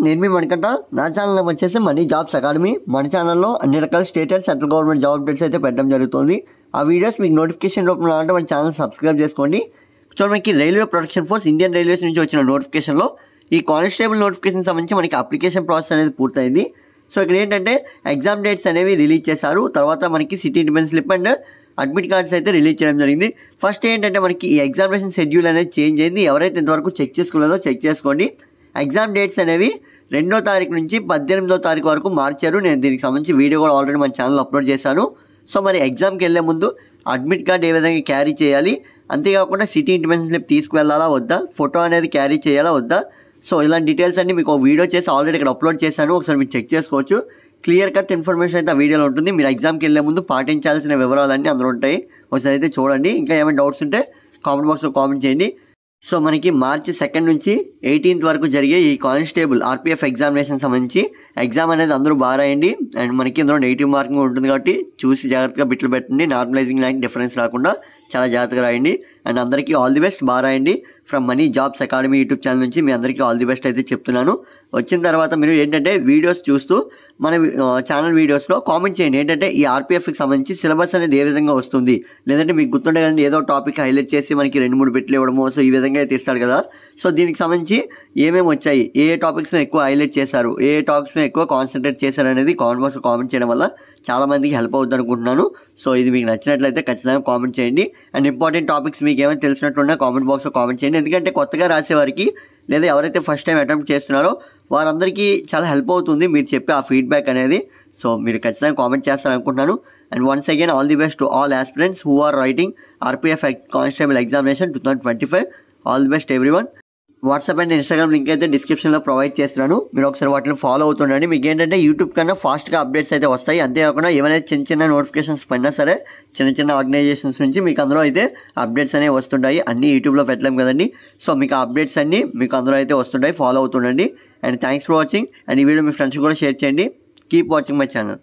నేను మీ మణికంఠ. నా ఛానల్ వచ్చేసి మనీ జాబ్స్ అకాడమీ. మన ఛానల్లో అన్ని రకాల state and central government job updates అయితే పెట్టడం జరుగుతుంది. ఆ వీడియోస్ మీకు నోటిఫికేషన్ రూపంలో రావాలంటే మన ఛానల్ సబ్స్క్రైబ్ చేసుకోండి. సో మనకి railway protection force Indian railways నుంచి వచ్చిన నోటిఫికేషన్లో ఈ కానిస్టేబుల్ నోటిఫికేషన్ సంబంధించి మనకి అప్లికేషన్ ప్రాసెస్ అనేది పూర్తయింది. సో ఇక్కడ ఏంటంటే ఎగ్జామ్ డేట్స్ అనేవి రిలీజ్ చేశారు. తర్వాత మనకి city defence slip and admit cards అయితే రిలీజ్ చేయడం జరిగింది. ఫస్ట్ ఏంటంటే మనకి ఈ ఎగ్జామినేషన్ షెడ్యూల్ అనేది చేంజ్ అయింది. ఎవరైతే ఇంతవరకు చెక్ చేసుకోలేదో చెక్ చేసుకోండి. ఎగ్జామ్ డేట్స్ అనేవి 2వ తారీఖు నుంచి 18వ తారీఖు వరకు మార్చారు. నేను దీనికి సంబంధించి వీడియో కూడా ఆల్రెడీ మన ఛానల్లో అప్లోడ్ చేశాను. సో మరి ఎగ్జామ్కి వెళ్ళే ముందు అడ్మిట్ కార్డ్ ఏ విధంగా క్యారీ చేయాలి, అంతేకాకుండా సిటీ డిఫెన్స్ స్లిప్ తీసుకువెళ్ళాలా వద్దా, ఫోటో అనేది క్యారీ చేయాలా వద్దా, సో ఇలాంటి డీటెయిల్స్ అన్ని మీకు వీడియో చేసి ఆల్రెడీ ఇక్కడ అప్లోడ్ చేశాను. ఒకసారి మీరు చెక్ చేసుకోవచ్చు. క్లియర్ కట్ ఇన్ఫర్మేషన్ అయితే ఆ వీడియోలో ఉంటుంది. మీరు ఎగ్జామ్కి వెళ్ళే ముందు పాటించాల్సిన వివరాలన్నీ అందులో ఉంటాయి. ఒకసారి అయితే చూడండి. ఇంకా ఏమైనా డౌట్స్ ఉంటే కామెంట్ బాక్స్లో కామెంట్ చేయండి. సో మనకి మార్చి 2 నుంచి 18th వరకు జరిగే ఈ కానిస్టేబుల్ ఆర్పీఎఫ్ ఎగ్జామినేషన్ సంబంధించి ఎగ్జామ్ అనేది అందరూ బాగా రాయండి. అండ్ మనకి ఇందులో నెగిటివ్ మార్కింగ్ ఉంటుంది కాబట్టి చూసి జాగ్రత్తగా బిట్లు పెట్టండి. నార్మలైజింగ్ ర్యాంక్ డిఫరెన్స్ రాకుండా చాలా జాగ్రత్తగా రాయండి. అండ్ అందరికీ ఆల్ ది బెస్ట్. బాగా రాయండి. From money jobs academy YouTube channel నుంచి మీ అందరికీ ఆల్ ది బెస్ట్ అయితే చెప్తున్నాను. వచ్చిన తర్వాత మీరు ఏంటంటే వీడియోస్ చూస్తూ మన ఛానల్ వీడియోస్లో కామెంట్ చేయండి. ఏంటంటే ఈ ఆర్పీఎఫ్కి సంబంధించి సిలబస్ అనేది ఏ విధంగా వస్తుంది, లేదంటే మీకు గుర్తుండే కదండి ఏదో టాపిక్ హైలైట్ చేసి మనకి 2-3 బిట్లు ఇవ్వడము, సో ఈ విధంగా అయితే ఇస్తాడు కదా. సో దీనికి సంబంధించి ఏమేమి వచ్చాయి, ఏ టాపిక్స్ మీద ఎక్కువ హైలైట్ చేశారు, ఏ టాపిక్స్ మీద ఎక్కువ కాన్సన్ట్రేట్ చేశారు అనేది కామెంట్ బాక్స్లో కామెంట్ చేయడం వల్ల చాలామందికి హెల్ప్ అవుతుంది అనుకుంటున్నాను. సో ఇది మీకు నచ్చినట్లయితే ఖచ్చితంగా కామెంట్ చేయండి. అండ్ ఇంపార్టెంట్ టాపిక్స్ మీకు ఏమైనా తెలిసినట్లున్నా కామెంట్ బాక్స్లో కామెంట్ చేయండి. ఎందుకంటే కొత్తగా రాసేవారికి లేదా ఎవరైతే ఫస్ట్ టైం అటెంప్ట్ చేస్తున్నారో వారందరికీ చాలా హెల్ప్ అవుతుంది మీరు చెప్పే ఆ ఫీడ్బ్యాక్ అనేది. సో మీరు ఖచ్చితంగా కామెంట్ చేస్తారనుకుంటున్నాను. And once again all the best to all aspirants who are writing RPF constable examination 2025. All the best everyone. WhatsApp and Instagram link అయితే డిస్క్రిప్షన్లో ప్రొవైడ్ చేస్తున్నాను. మీరు ఒకసారి వాటిని ఫాలో అవుతుండండి. మీకు ఏంటంటే యూట్యూబ్ కన్నా ఫాస్ట్గా అప్డేట్స్ అయితే వస్తాయి. అంతేకాకుండా ఏమైనా చిన్న నోటిఫికేషన్స్ పడినా సరే చిన్న ఆర్గనైజేషన్స్ నుంచి మీకు అందులో అయితే అప్డేట్స్ అనేవి వస్తుంటాయి. అన్నీ యూట్యూబ్లో పెట్టలేము కదండి. సో మీకు ఆ అప్డేట్స్ అన్నీ మీకు అందులో అయితే వస్తుంటాయి. ఫాలో అవుతుండండి. And thanks for watching. And ఈ వీడియో మీ ఫ్రెండ్స్ కూడా షేర్ చేయండి. Keep watching my channel.